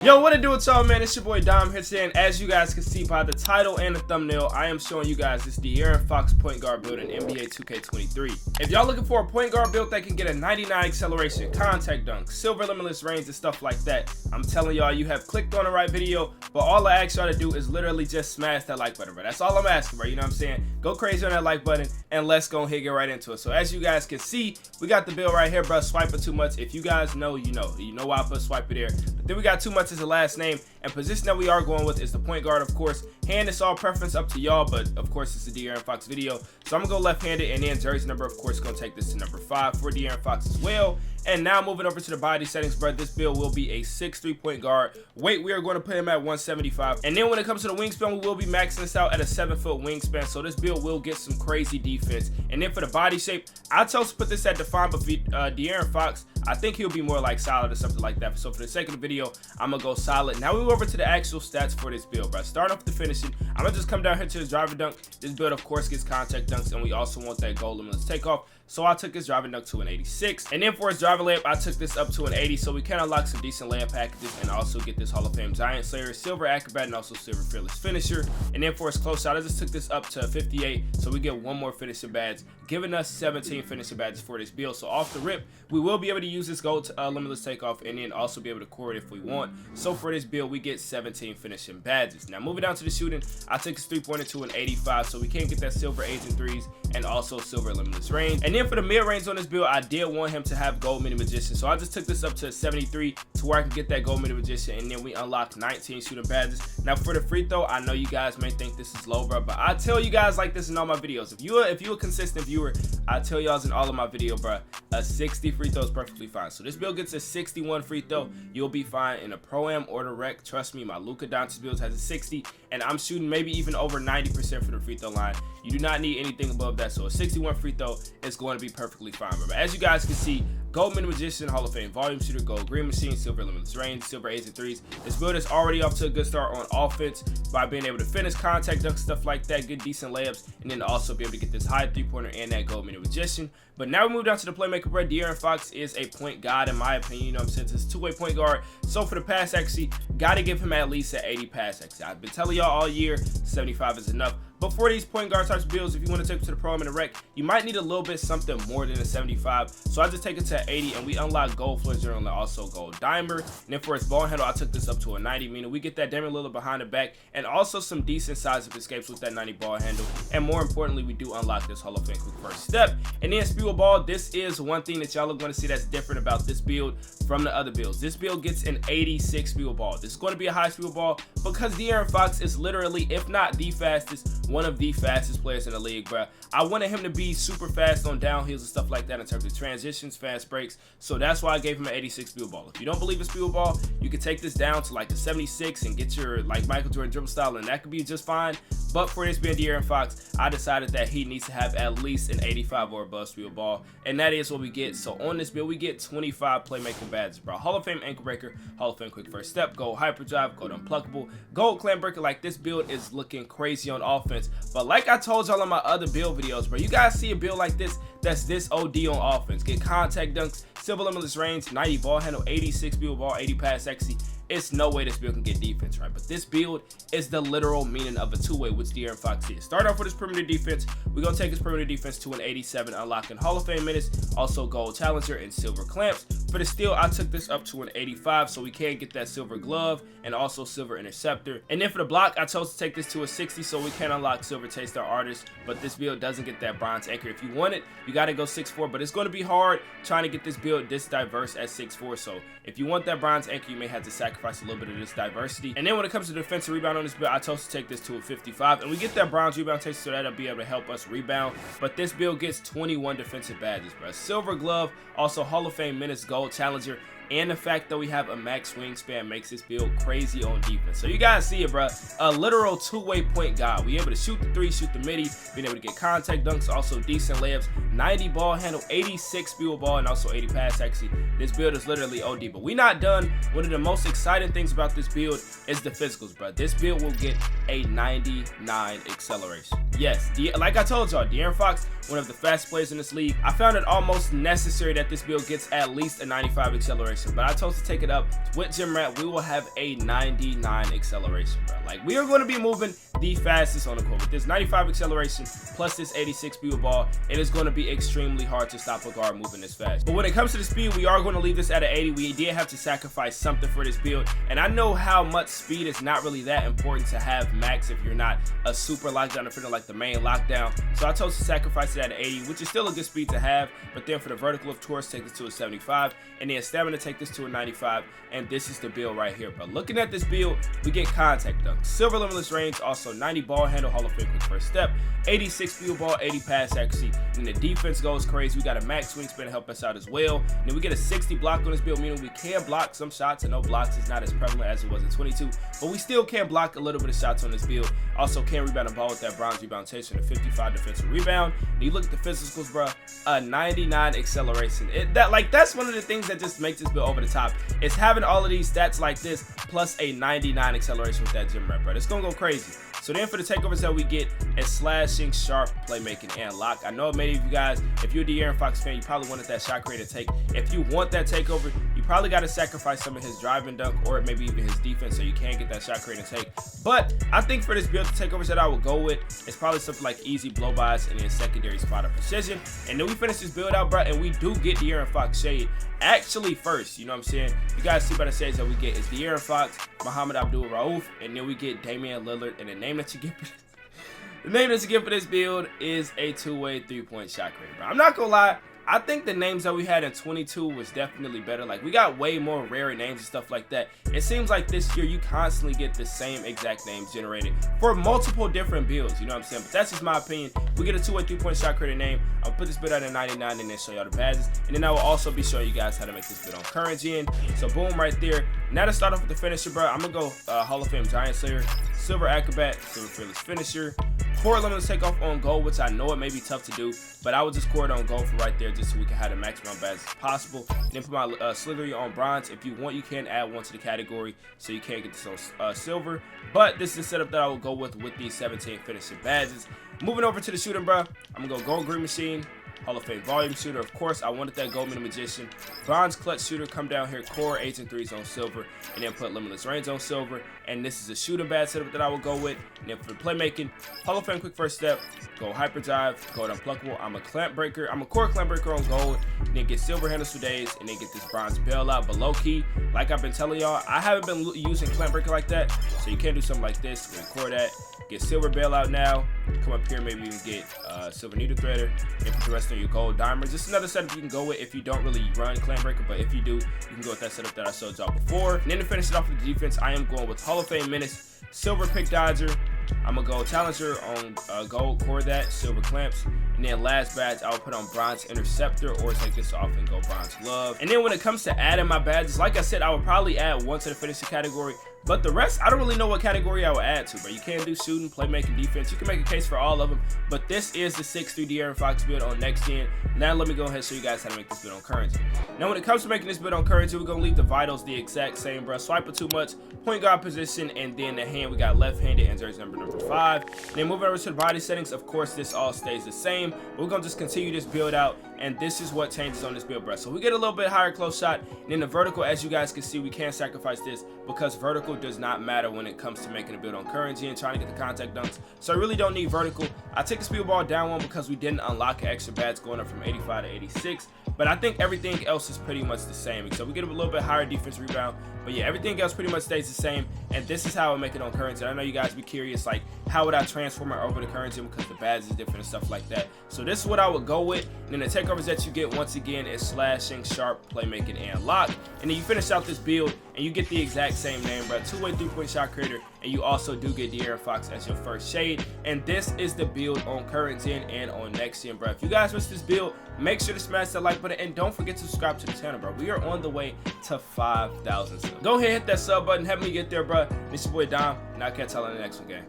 Yo, what it do with y'all, man? It's your boy Dom here today, and as you guys can see by the title and the thumbnail, I am showing you guys this DeAaron point guard build in NBA 2K23. If y'all looking for a point guard build that can get a 99 acceleration, contact dunks, silver limitless range, and stuff like that, I'm telling y'all, you have clicked on the right video. But all I ask y'all to do is literally just smash that like button, bro. That's all I'm asking, bro. You know what I'm saying? Go crazy on that like button, and let's go ahead and get right into it. So as you guys can see, we got the build right here, bro. Swipe it too much. If you guys know, you know why I put swipe it there. But then we got too much as the last name, and position that we are going with is the point guard, of course. Hand is all preference up to y'all, but of course it's a DeAaron video, so I'm gonna go left-handed, and then jersey number, of course, gonna take this to number 5 for DeAaron as well. And now moving over to the body settings, bro, this build will be a 6'3" point guard. Weight, we are going to put him at 175. And then when it comes to the wingspan, we will be maxing this out at a 7-foot wingspan, so this build will get some crazy defense. And then for the body shape, I chose to put this at defined, but DeAaron, I think he'll be more like solid or something like that. So for the sake of the video, I'm gonna go solid. Now we move over to the actual stats for this build, bro. Starting off with the finishing, I'm gonna just come down here to the driver dunk. This build, of course, gets contact dunks, and we also want that goal limitless takeoff. So I took his driving dunk to an 86. And then for his driver layup, I took this up to an 80. So we can unlock some decent layup packages and also get this Hall of Fame Giant Slayer, Silver Acrobat, and also Silver Fearless Finisher. And then for his close shot, I just took this up to 58. So we get one more finishing badge, giving us 17 finishing badges for this build. So off the rip, we will be able to use this gold limitless takeoff and then also be able to core it if we want. So for this build, we get 17 finishing badges. Now moving down to the shooting, I took his 3-pointer to an 85. So we can get that silver agent threes and also silver limitless range. And then for the mid-range on this build, I did want him to have gold mini magician, so I just took this up to 73 to where I can get that gold mini magician, and then we unlock 19 shooting badges. Now for the free throw, I know you guys may think this is low, bro, but I tell you guys like this in all my videos. If you're a consistent viewer, I tell y'all in all of my video, bro, a 60 free throw is perfectly fine. So this build gets a 61 free throw. You'll be fine in a pro-am or the rec. Trust me, my Luka Doncic build has a 60, and I'm shooting maybe even over 90% for the free throw line. You do not need anything above that, so a 61 free throw is going to be perfectly fine, bro. But as you guys can see, gold mini magician, Hall of Fame volume shooter, gold green machine, silver limitless range, silver agent threes. This build is already off to a good start on offense by being able to finish, contact dunks, stuff like that, good decent layups, and then also be able to get this high 3-pointer and that gold mini magician. But now we move down to the playmaker, bro. DeAaron is a point guard in my opinion, you know what I'm saying? It's a two-way point guard. So for the pass accuracy, gotta give him at least an 80 pass accuracy. I've been telling y'all all year, 75 is enough. But for these point guard types of builds, if you want to take it to the pro and the rec, you might need a little bit something more than a 75. So I just take it to 80, and we unlock gold floor general and also gold dimer. And then for his ball handle, I took this up to a 90, meaning we get that Damian Lillard behind the back and also some decent size of escapes with that 90 ball handle. And more importantly, we do unlock this Hall of Fame quick first step. And then speed ball, this is one thing that y'all are going to see that's different about this build from the other builds. This build gets an 86 speed ball. This is going to be a high speed ball because DeAaron is literally, if not the fastest, one of the fastest players in the league, bro. I wanted him to be super fast on downhills and stuff like that in terms of transitions, fast breaks. So that's why I gave him an 86 speed ball. If you don't believe in speed ball, you can take this down to like a 76 and get your like Michael Jordan dribble style, and that could be just fine. But for this being DeAaron, I decided that he needs to have at least an 85 or above speed ball, and that is what we get. So on this build, we get 25 playmaking badges, bro. Hall of Fame ankle breaker, Hall of Fame quick first step, gold hyperdrive, gold unpluckable, gold clam breaker. Like, this build is looking crazy on offense. But like I told y'all in my other build videos, bro, you guys see a build like this that's this OD on offense. Get contact dunks, silver limitless range, 90 ball handle, 86 build ball, 80 pass accuracy. It's no way this build can get defense, right? But this build is the literal meaning of a two-way, which DeAaron is. Start off with his perimeter defense. We're going to take his perimeter defense to an 87, unlocking Hall of Fame menace, also gold challenger, and silver clamps. For the steal, I took this up to an 85, so we can get that silver glove and also silver interceptor. And then for the block, I chose to take this to a 60, so we can unlock silver taster artist. But this build doesn't get that bronze anchor. If you want it, you got to go 6'4", but it's going to be hard trying to get this build this diverse at 6'4". So if you want that bronze anchor, you may have to sacrifice a little bit of this diversity. And then when it comes to defensive rebound on this build, I chose to take this to a 55, and we get that bronze rebound taster, so that'll be able to help us rebound. But this build gets 21 defensive badges, bro. Silver glove, also Hall of Fame menace, gold challenger, and the fact that we have a max wingspan makes this build crazy on defense. So you guys see it, bro. A literal two-way point guard. We able to shoot the three, shoot the midi, being able to get contact dunks, also decent layups, 90 ball handle, 86 speed ball, and also 80 pass accuracy. This build is literally OD. But we not done. One of the most exciting things about this build is the physicals, bro. This build will get a 99 acceleration. yes, like I told y'all, DeAaron Fox, one of the fastest players in this league. I found it almost necessary that this build gets at least a 95 acceleration, but I chose to take it up with Gym Rat. We will have a 99 acceleration, bro. Like, we are going to be moving the fastest on the court with this 95 acceleration plus this 86 speed ball. It is going to be extremely hard to stop a guard moving this fast. But when it comes to the speed, we are going to leave this at an 80. We did have to sacrifice something for this build, and I know how much speed is not really that important to have max if you're not a super lockdown defender like the main lockdown. So I chose to sacrifice it at an 80, which is still a good speed to have. But then for the vertical, of course, take this to a 75, and then stamina, take this to a 95. And this is the build right here, bro. Looking at this build, we get contact dunk, silver limitless range, also 90 ball handle, Hall of Fame quick first step, 86 field ball, 80 pass accuracy. And the defense goes crazy. We got a max wingspan to help us out as well. And then we get a 60 block on this build, meaning we can block some shots, and no blocks is not as prevalent as it was in 22, but we still can block a little bit of shots on this build. Also can rebound the ball with that bronze rebound chase and a 55 defensive rebound. And you look at the physicals, bro, a 99 acceleration. That's one of the things that just makes this build over the top. It's having all of these stats like this plus a 99 acceleration with that Gym Rat, bro. It's gonna go crazy. So then for the takeovers that we get is slashing, sharp, playmaking, and lock. I know many of you guys, if you're a DeAaron Fox fan, you probably wanted that shot creator take. If you want that takeover, you probably got to sacrifice some of his driving dunk or maybe even his defense so you can get that shot creator take. But I think for this build, the takeovers that I would go with is probably something like easy blow-bys and then secondary spot of precision. And then we finish this build out, bro, and we do get DeAaron Fox shade actually first. You know what I'm saying? You guys see by the shades that we get is DeAaron Fox, Muhammad Abdul-Rauf, and then we get Damian Lillard. And the name that you get for this build is a two-way three-point shot creator, bro. I'm not gonna lie, I think the names that we had in 22 was definitely better. Like, we got way more rare names and stuff like that. It seems like this year you constantly get the same exact names generated for multiple different builds, you know what I'm saying? But that's just my opinion. We get a two-way three-point shot creator name. I'll put this build out at 99 and then show y'all the badges. And then I will also be showing you guys how to make this build on current gen. So boom, right there. Now to start off with the finisher, bro, I'm gonna go Hall of Fame Giant Slayer, Silver Acrobat, Silver Fearless Finisher, core limitless takeoff on gold, which I know it may be tough to do, but I would just core it on gold for right there just so we can have the maximum badges as possible. And then put my Slithery on bronze. If you want, you can add one to the category so you can get this on silver, but this is the setup that I will go with these 17 finishing badges. Moving over to the shooting, bro, I'm gonna go gold green machine, Hall of Fame volume shooter. Of course, I wanted that gold middle magician, bronze clutch shooter, come down here, core 8s and 3s on silver, and then put limitless range on silver. And this is a shooting badge setup that I will go with. And then for playmaking, Hall of Fame quick first step, go hyperdrive, gold unpluckable. I'm a clamp breaker, I'm a core clamp breaker on gold, and then get silver handles for days, and then get this bronze bailout. But low key, like I've been telling y'all, I haven't been using clamp breaker like that, so you can't do something like this. We're gonna core that, get silver bailout now, come up here, maybe even get silver needle threader, and put the rest on your gold diamonds. This is another setup you can go with if you don't really run clamp breaker, but if you do, you can go with that setup that I showed y'all before. And then to finish it off with the defense, I am going with Hall of Fame Menace, silver pick dodger. I'm gonna go challenger on gold, core that, silver clamps, and then last badge I will put on bronze interceptor or take this off and go bronze glove. And then when it comes to adding my badges, like I said, I would probably add one to the finishing category, but the rest I don't really know what category I would add to, but you can do shooting, playmaking, defense. You can make a case for all of them, but this is the 6'3" DeAaron Fox build on next gen. Now let me go ahead and show you guys how to make this build on current gen. Now when it comes to making this build on current gen, we're gonna leave the vitals the exact same, bro. Swipe it too much, point guard position, and then the hand we got left-handed and jersey number 5. And then moving over to the body settings, of course this all stays the same. We're gonna just continue this build out, and this is what changes on this build, bro. So we get a little bit higher close shot, and then the vertical, as you guys can see, we can sacrifice this because vertical does not matter when it comes to making a build on current gen, trying to get the contact dunks. So I really don't need vertical. I take the speed ball down one because we didn't unlock an extra badge going up from 85 to 86, but I think everything else is pretty much the same. So we get a little bit higher defense rebound, but yeah, everything else pretty much stays the same. And this is how I make it on current gen. I know you guys be curious, like, how would I transform it over to current gen because the badge is different and stuff like that. So this is what I would go with. And then the takeovers that you get once again is slashing, sharp, playmaking, and lock. And then you finish out this build and you get the exact same name, bro. Two-way three-point shot creator, and you also do get DeAaron Fox as your first shade. And this is the build on current gen and on next gen, bro. If you guys wish this build, make sure to smash that like button and don't forget to subscribe to the channel, bro. We are on the way to 5,000 subs. Go ahead, hit that sub button, help me get there, bro. This your boy Dom, and I'll catch y'all in the next one, gang.